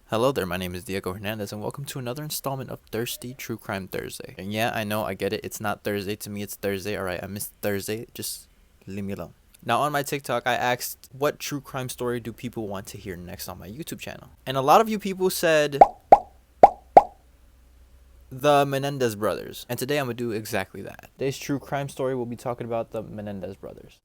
Hello there, my name is Diego Hernandez, and welcome to another installment of Thirsty True Crime Thursday. And yeah, I know, I get it, it's not Thursday, to me it's Thursday, alright, I missed Thursday, just leave me alone. Now on my TikTok, I asked, what true crime story do people want to hear next on my YouTube channel? And a lot of you people said, the Menendez brothers. And today I'm going to do exactly that. Today's true crime story, we'll be talking about the Menendez brothers.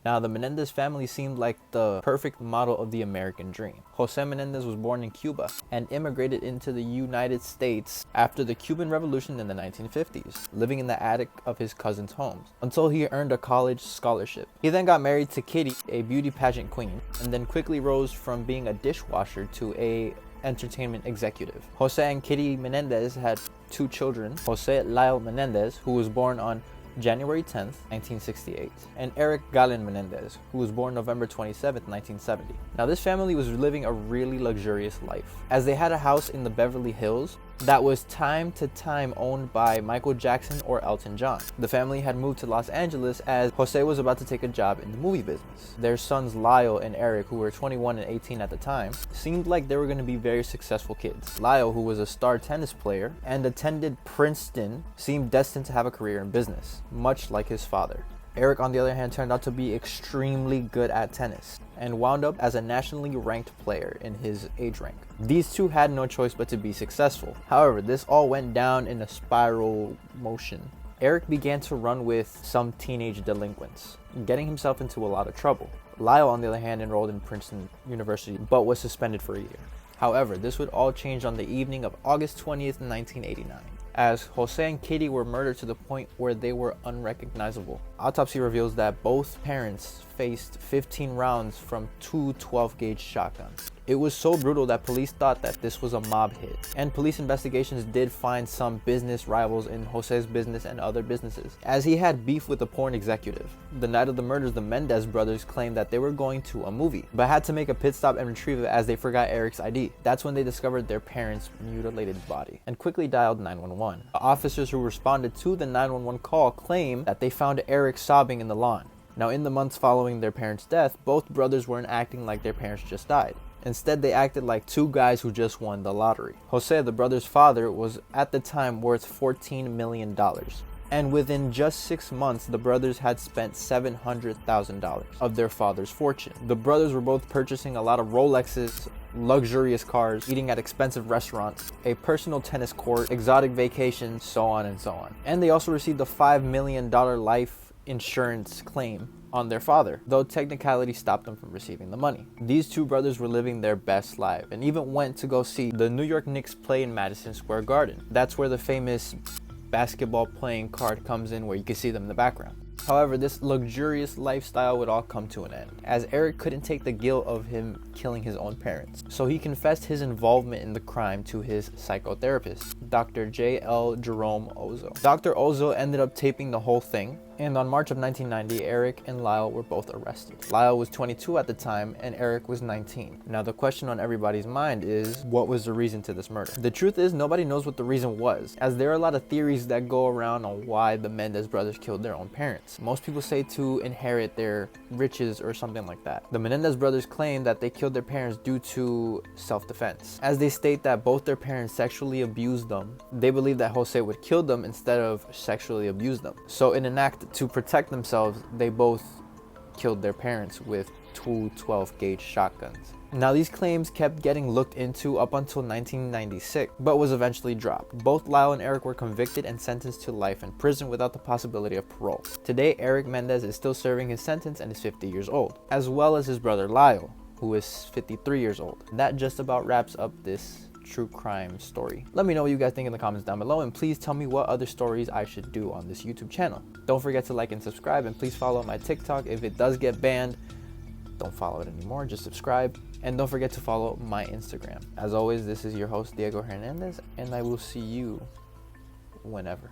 Now, the Menendez family seemed like the perfect model of the American dream. Jose Menendez was born in Cuba and immigrated into the United States after the Cuban Revolution in the 1950s, living in the attic of his cousin's homes, until he earned a college scholarship. He then got married to Kitty, a beauty pageant queen, and then quickly rose from being a dishwasher to a entertainment executive. Jose and Kitty Menendez had two children, Jose Lyle Menendez, who was born on January 10th, 1968, and Eric Galen Menendez, who was born November 27th, 1970. Now, this family was living a really luxurious life, as they had a house in the Beverly Hills that was time to time owned by Michael Jackson or Elton John. The family had moved to Los Angeles as Jose was about to take a job in the movie business. Their sons Lyle and Eric, who were 21 and 18 at the time, seemed like they were going to be very successful kids. Lyle, who was a star tennis player and attended Princeton, seemed destined to have a career in business, much like his father. Eric, on the other hand, turned out to be extremely good at tennis and wound up as a nationally ranked player in his age rank. These two had no choice but to be successful. However, this all went down in a spiral motion. Eric began to run with some teenage delinquents, getting himself into a lot of trouble. Lyle, on the other hand, enrolled in Princeton University but was suspended for a year. However, this would all change on the evening of August 20th, 1989. As Jose and Kitty were murdered to the point where they were unrecognizable. Autopsy reveals that both parents faced 15 rounds from two 12-gauge shotguns. It was so brutal that police thought that this was a mob hit, and police investigations did find some business rivals in Jose's business and other businesses, as he had beef with a porn executive. The night of the murders, the Menendez brothers claimed that they were going to a movie, but had to make a pit stop and retrieve it as they forgot Eric's ID. That's when they discovered their parents' mutilated body, and quickly dialed 911. The officers who responded to the 911 call claimed that they found Eric sobbing in the lawn. Now, in the months following their parents' death, both brothers weren't acting like their parents just died. Instead, they acted like two guys who just won the lottery. Jose, the brother's father, was at the time worth $14 million. And within just 6 months, the brothers had spent $700,000 of their father's fortune. The brothers were both purchasing a lot of Rolexes, luxurious cars, eating at expensive restaurants, a personal tennis court, exotic vacations, so on and so on. And they also received a $5 million life insurance claim on their father, though technicality stopped them from receiving the money. These two brothers were living their best life and even went to go see the New York Knicks play in Madison Square Garden. That's where the famous basketball playing card comes in, where you can see them in the background. However, this luxurious lifestyle would all come to an end, as Eric couldn't take the guilt of him killing his own parents. So he confessed his involvement in the crime to his psychotherapist, Dr. J.L. Jerome Ozo. Dr. Ozo ended up taping the whole thing, and on March of 1990, Eric and Lyle were both arrested. Lyle was 22 at the time, and Eric was 19. Now, the question on everybody's mind is, what was the reason to this murder? The truth is, nobody knows what the reason was, as there are a lot of theories that go around on why the Menendez brothers killed their own parents. Most people say to inherit their riches or something like that. The Menendez brothers claim that they killed their parents due to self-defense, as they state that both their parents sexually abused them. They believe that Jose would kill them instead of sexually abuse them. So in an act to protect themselves, they both killed their parents with two 12-gauge shotguns. Now, these claims kept getting looked into up until 1996, but was eventually dropped. Both Lyle and Eric were convicted and sentenced to life in prison without the possibility of parole. Today, Eric Menendez is still serving his sentence and is 50 years old, as well as his brother Lyle, who is 53 years old. That just about wraps up this true crime story. Let me know what you guys think in the comments down below, and please tell me what other stories I should do on this YouTube channel. Don't forget to like and subscribe, and please follow my TikTok. If it does get banned, don't follow it anymore, just subscribe. And don't forget to follow my Instagram. As always, this is your host, Diego Hernandez, and I will see you whenever.